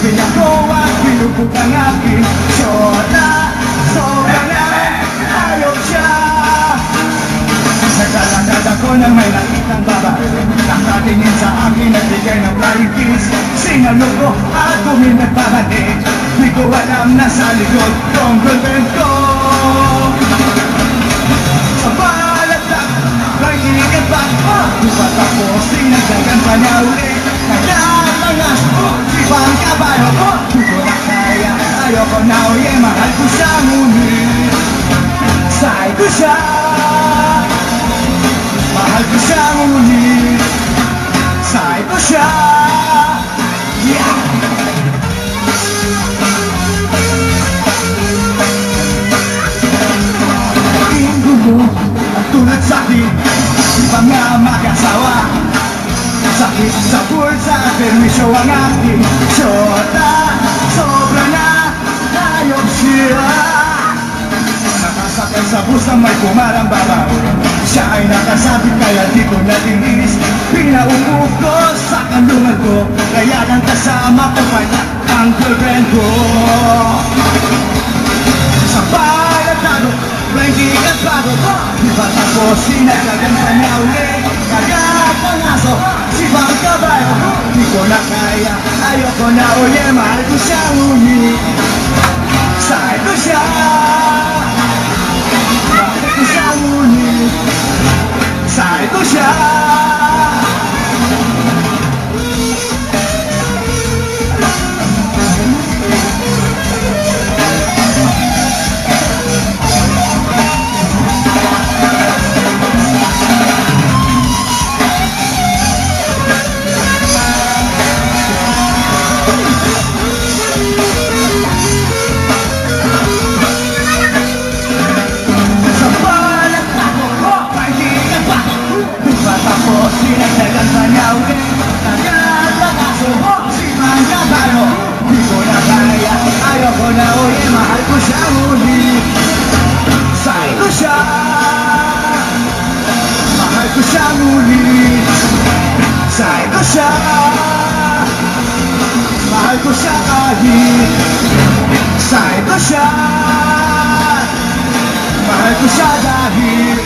Pinako at pinupog ang aking syota. Sobrang ayaw siya. Naglalakad ako nang may nakitang babae, nakatingin sa akin at bigay ng flying kiss. Sinalo ko at kuminat pahanik. Di ko alam na sa likod kong girlfriend ko. Sa balat lang, naiigat pa. Di pa tapos, sinagdagan pa niya ulit. Naglalangas ko, ibang kabayo ko. Di ko na kaya, ayoko na ulit. Mahal ko siya ngunit say ko siya. Mahal ko siya ngunit say ko siya. Yeah! Inggulo ang tulad sa'kin, di pa nga mag-asawa. Sakit sa bulsa, permisyo ang aking syota. Sobra na ayok siya. Nakasakay sa bus na may pumarang babaw. Siya ay nakasabit kaya di ko natinis. Pinaupo ko sa kanlungan ko, kaya nang kasama ko pa niya ang girlfriend ko. Sa palatado, ranking at bago ko. Di ba tapos sinagdagan pa niya ulit. Kagat ang aso, sibang kabayo ko. Di ko na kaya, ayoko na ulit. Mahal ko siya ngunit say ko siya. Mahal ko siya ngunit say ko siya. Sinagdagan pa niya ulit. Kagat ang aso, sibang kabayo. Di ko na kaya, ayoko na ulit. Mahal ko siya ngunit say ko siya. Mahal ko siya ngunit say ko siya. Mahal ko siya kahit say ko siya. Mahal ko siya dahil